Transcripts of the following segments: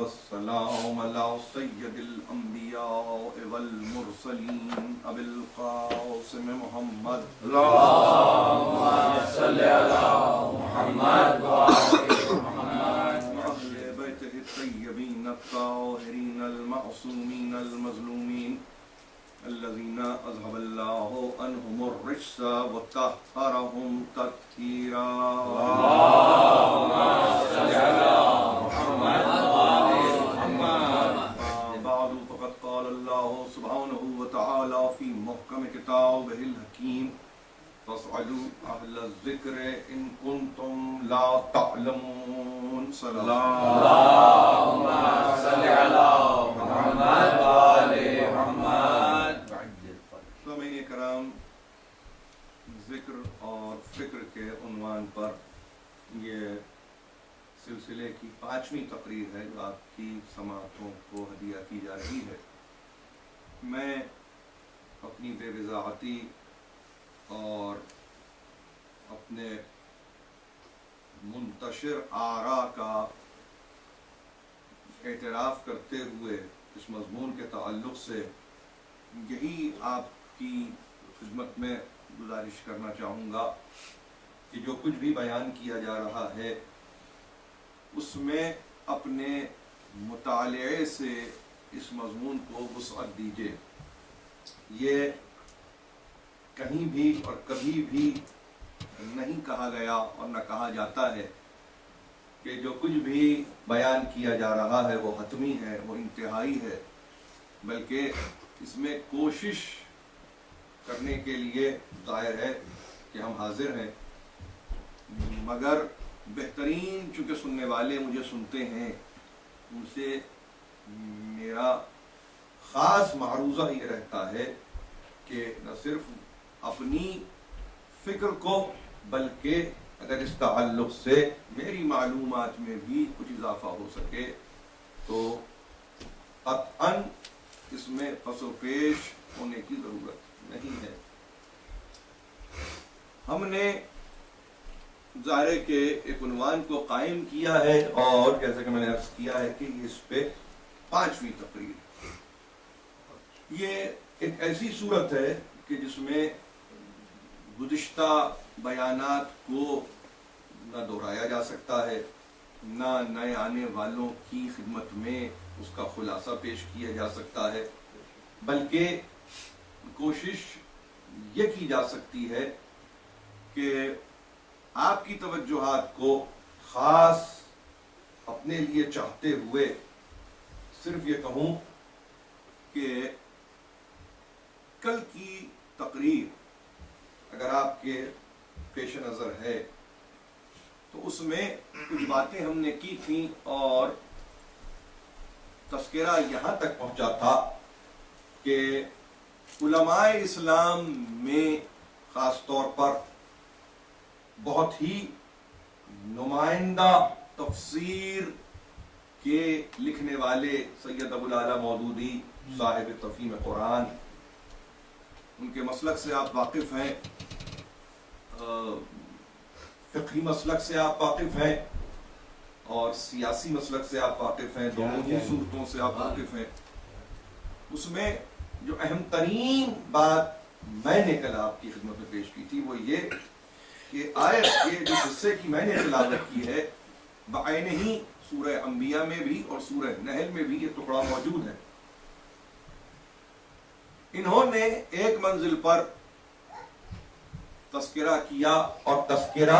والسلام على سید الانبیاء والمرسلین ابی القاسم محمد اللہم صلی علی محمد وآل محمد وأہل بیتہ الطیبین الطاہرین المعصومین المظلومین الذین اذهب اللہ عنہم الرجس وطہرہم تطہیرا اللہم صلی علی محمد فی محکم کتابہ الحکیم فاسألوا اہل الذکر ان کنتم لا تعلمون صلی اللہم صلی علی محمد وآل محمد. سامعین کرام، ذکر اور فکر کے عنوان پر یہ سلسلے کی 5ویں تقریر ہے جو آپ کی سماعتوں کو ہدیہ کی جا رہی ہے. میں اپنی بے وضاحتی اور اپنے منتشر آراء کا اعتراف کرتے ہوئے اس مضمون کے تعلق سے یہی آپ کی خدمت میں گزارش کرنا چاہوں گا کہ جو کچھ بھی بیان کیا جا رہا ہے اس میں اپنے مطالعے سے اس مضمون کو وسعت دیجیے. یہ کہیں بھی اور کبھی بھی نہیں کہا گیا اور نہ کہا جاتا ہے کہ جو کچھ بھی بیان کیا جا رہا ہے وہ حتمی ہے، وہ انتہائی ہے، بلکہ اس میں کوشش کرنے کے لیے ظاہر ہے کہ ہم حاضر ہیں، مگر بہترین چونکہ سننے والے مجھے سنتے ہیں ان سے میرا خاص معروضہ یہ رہتا ہے کہ نہ صرف اپنی فکر کو بلکہ اگر اس تعلق سے میری معلومات میں بھی کچھ اضافہ ہو سکے تو قطعاً اس میں پس و پیش ہونے کی ضرورت نہیں ہے. ہم نے ظاہر ہے کہ ایک عنوان کو قائم کیا ہے اور جیسا کہ میں نے عرض کیا ہے کہ اس پہ 5ویں تقریر. یہ ایک ایسی صورت ہے کہ جس میں گزشتہ بیانات کو نہ دہرایا جا سکتا ہے، نہ نئے آنے والوں کی خدمت میں اس کا خلاصہ پیش کیا جا سکتا ہے، بلکہ کوشش یہ کی جا سکتی ہے کہ آپ کی توجہات کو خاص اپنے لیے چاہتے ہوئے صرف یہ کہوں کہ کل کی تقریر اگر آپ کے پیش نظر ہے تو اس میں کچھ باتیں ہم نے کی تھیں اور تذکرہ یہاں تک پہنچا تھا کہ علماء اسلام میں خاص طور پر بہت ہی نمائندہ تفسیر کے لکھنے والے سید ابو الاعلی مودودی صاحب تفہیم قرآن، ان کے مسلک سے آپ واقف ہیں، فقہی مسلک سے آپ واقف ہیں اور سیاسی مسلک سے آپ واقف ہیں، دونوں ہی صورتوں سے آپ واقف ہیں. اس میں جو اہم ترین بات میں نے کل آپ کی خدمت میں پیش کی تھی وہ یہ کہ آیت کے جو حصے کی میں نے تلاوت کی ہے بعین ہی سورہ انبیاء میں بھی اور سورہ نحل میں بھی یہ ٹکڑا موجود ہے. انہوں نے ایک منزل پر تذکرہ کیا اور تذکرہ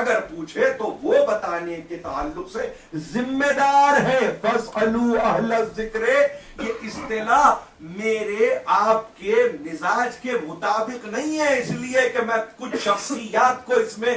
اگر پوچھے تو وہ بتانے کے تعلق سے ذمہ دار ہے. فَاسْأَلُوا أَهْلَ الذِّكْرِ یہ اصطلاح میرے آپ کے مزاج کے مطابق نہیں ہے، اس لیے کہ میں کچھ شخصیات کو اس میں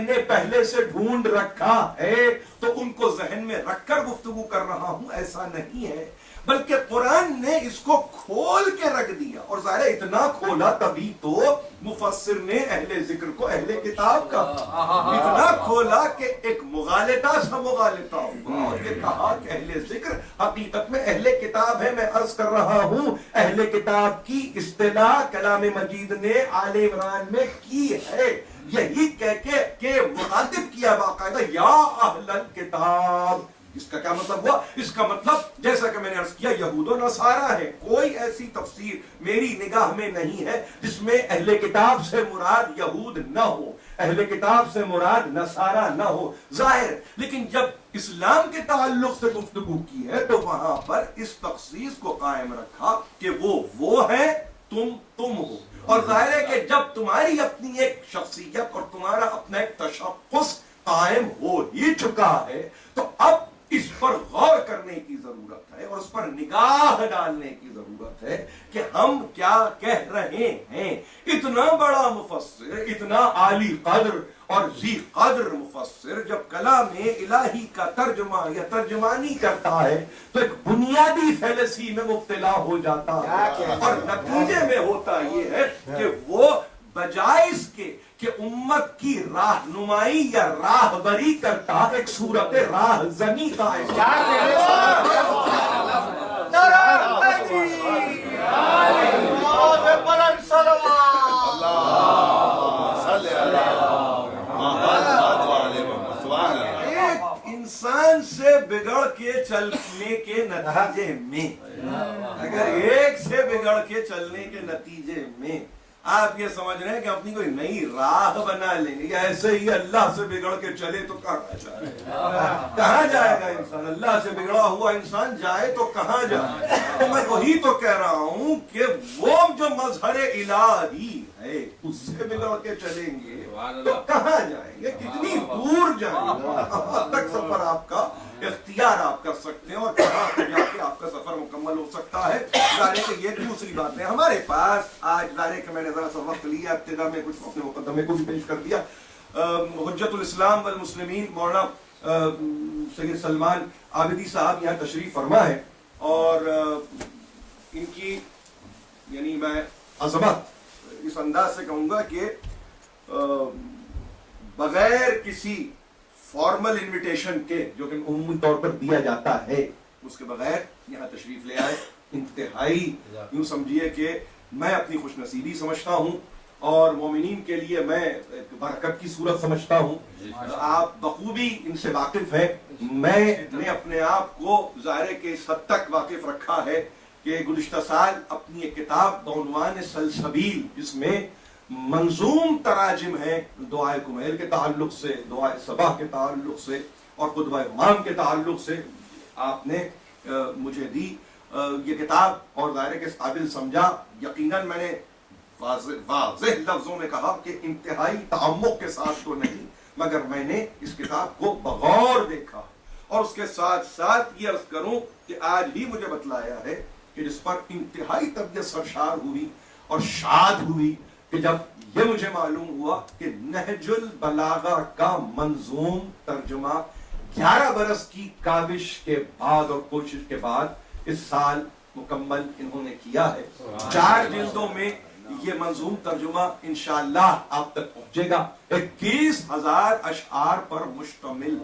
نے پہلے سے ڈھونڈ رکھا ہے تو ان کو ذہن میں رکھ کر گفتگو کر رہا ہوں، ایسا نہیں ہے. بلکہ قرآن نے اس کو کھول کے رکھ دیا، اور ظاہر اتنا کھولا تبھی تو مفسر نے اہل ذکر کو اہل کتاب کا اتنا کھولا کہ ایک مغالطہ سا مغالطہ ہوا اور یہ کہا کہ اہل ذکر حقیقت میں اہل کتاب ہے. میں عرض کر رہا ہوں اہل کتاب کی اصطلاح کلام مجید نے آل عمران میں کی ہے، یہی کہہ کے کہ مخاطب کیا باقاعدہ یا اہل الکتاب. اس کا کیا مطلب ہوا؟ اس کا مطلب جیسا کہ میں نے عرض کیا یہود و نصارہ ہے. کوئی ایسی تفسیر میری نگاہ میں نہیں ہے جس میں اہل کتاب سے مراد یہود نہ ہو، اہل کتاب سے مراد نصارہ نہ ہو ظاہر. لیکن جب اسلام کے تعلق سے گفتگو کی ہے تو وہاں پر اس تخصیص کو قائم رکھا کہ وہ ہے، تم ہو. اور ظاہر ہے کہ جب تمہاری اپنی ایک شخصیت اور تمہارا اپنا ایک تشخص قائم ہو ہی چکا ہے تو اب اس پر غور کرنے کی ضرورت ہے اور اس پر نگاہ ڈالنے کی ضرورت ہے کہ ہم کیا کہہ رہے ہیں. اتنا بڑا مفسر، اتنا عالی قدر اور ذی قدر مفسر جب کلام الہی کا ترجمہ یا ترجمانی کرتا ہے تو ایک بنیادی فیلسی میں مبتلا ہو جاتا ہے، اور نتیجے میں ہوتا یہ ہے کہ وہ بجائے اس کے کہ امت کی راہنمائی یا راہبری کرتا ایک صورت راہ زنی قائم. انسان سے بگڑ کے چلنے کے نتیجے میں، اگر ایک سے بگڑ کے چلنے کے نتیجے میں آپ یہ سمجھ رہے ہیں کہ اپنی کوئی نئی راہ بنا لیں گے یا ایسے ہی اللہ سے بگڑ کے چلے تو کہاں جائے گا انسان؟ اللہ سے بگڑا ہوا انسان جائے تو کہاں جائے؟ تو میں وہی تو کہہ رہا ہوں کہ وہ جو مظہر الہی ہے اس سے بگڑ کے چلیں گے تو کہاں جائیں گے؟ کتنی دور جائیں گے؟ کہاں تک سفر آپ کا اختیار آپ کر سکتے ہیں اور کہاں جا کے آپ کا سفر مکمل ہو سکتا ہے. ظاہر کہ یہ دوسری بات ہے. ہمارے پاس آج ظاہر کہ میں نے ذرا سا وقت لیا، ابتدا میں کچھ اپنے مقدمے کو بھی پیش کر دیا. حجت الاسلام والمسلمین مولانا سید سلمان عابدی صاحب یہاں تشریف فرما ہے اور ان کی یعنی میں عظمت اس انداز سے کہوں گا کہ بغیر کسی فارمل انویٹیشن کے جو کہ عمومی طور پر دیا جاتا ہے اس کے بغیر یہاں تشریف لے آئے. انتہائی یوں سمجھیے کہ میں اپنی خوش نصیبی سمجھتا ہوں اور مومنین کے لیے میں برکت کی صورت سمجھتا ہوں. آپ بخوبی ان سے واقف ہیں. میں نے اپنے آپ کو ظاہر کہ اس حد تک واقف رکھا ہے کہ گزشتہ سال اپنی ایک کتاب بعنوان سلسبیل جس میں منظوم تراجم ہیں دعائے کمیل کے تعلق سے، دعائے صباح کے تعلق سے اور خطبہ امام کے تعلق سے آپ نے مجھے دی یہ کتاب، اور ظاہر کے قابل سمجھا. یقیناً میں نے واضح لفظوں میں کہا کہ انتہائی تعمق کے ساتھ تو نہیں مگر میں نے اس کتاب کو بغور دیکھا اور اس کے ساتھ ساتھ یہ عرض کروں کہ آج بھی مجھے بتلایا ہے کہ جس پر انتہائی طبیعت سرشار ہوئی اور شاد ہوئی کہ جب یہ مجھے معلوم ہوا کہ نہج البلاغہ کا منظوم ترجمہ 11 برس کی کاوش کے بعد اور کوشش کے بعد اس سال مکمل انہوں نے کیا ہے. 4 جلدوں میں یہ منظوم ترجمہ انشاءاللہ آپ تک پہنچے گا. 21,000 اشعار پر مشتمل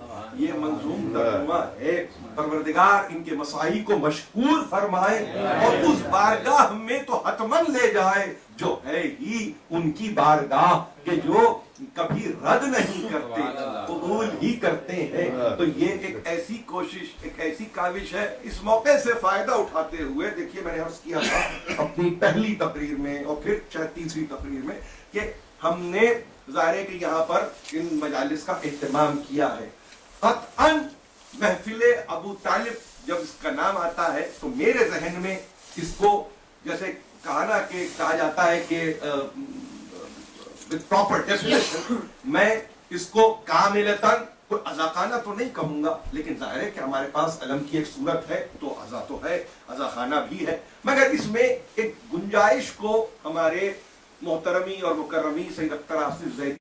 یہ منظوم ترجمہ ہے. پروردگار ان کے مساعی کو مشکور فرمائے اور اس بارگاہ میں تو حتماً لے جائے جو ہے ہی ان کی بارگاہ کہ جو کبھی رد نہیں کرتے، قبول ہی کرتے ہیں. تو یہ ایک ایسی کوشش، ایک ایسی کاوش ہے. اس موقع سے فائدہ اٹھاتے ہوئے دیکھیے میں نے عرض کیا تھا اپنی پہلی تقریر میں اور پھر 36ویں تقریر میں کہ ہم نے ظاہر ہے کہ یہاں پر ان مجالس کا اہتمام کیا ہے. قطعاً محفل ابو طالب جب اس کا نام آتا ہے تو میرے ذہن میں اس کو جیسے کہا جاتا ہے کہ پراپر ڈیفینیشن میں اس کو کاملتاً کوئی عزاخانہ تو نہیں کہوں گا، لیکن ظاہر ہے کہ ہمارے پاس علم کی ایک صورت ہے تو عزا تو ہے، عزاخانہ بھی ہے، مگر اس میں ایک گنجائش کو ہمارے محترمی اور مکرمی سید اختر آصف زیدی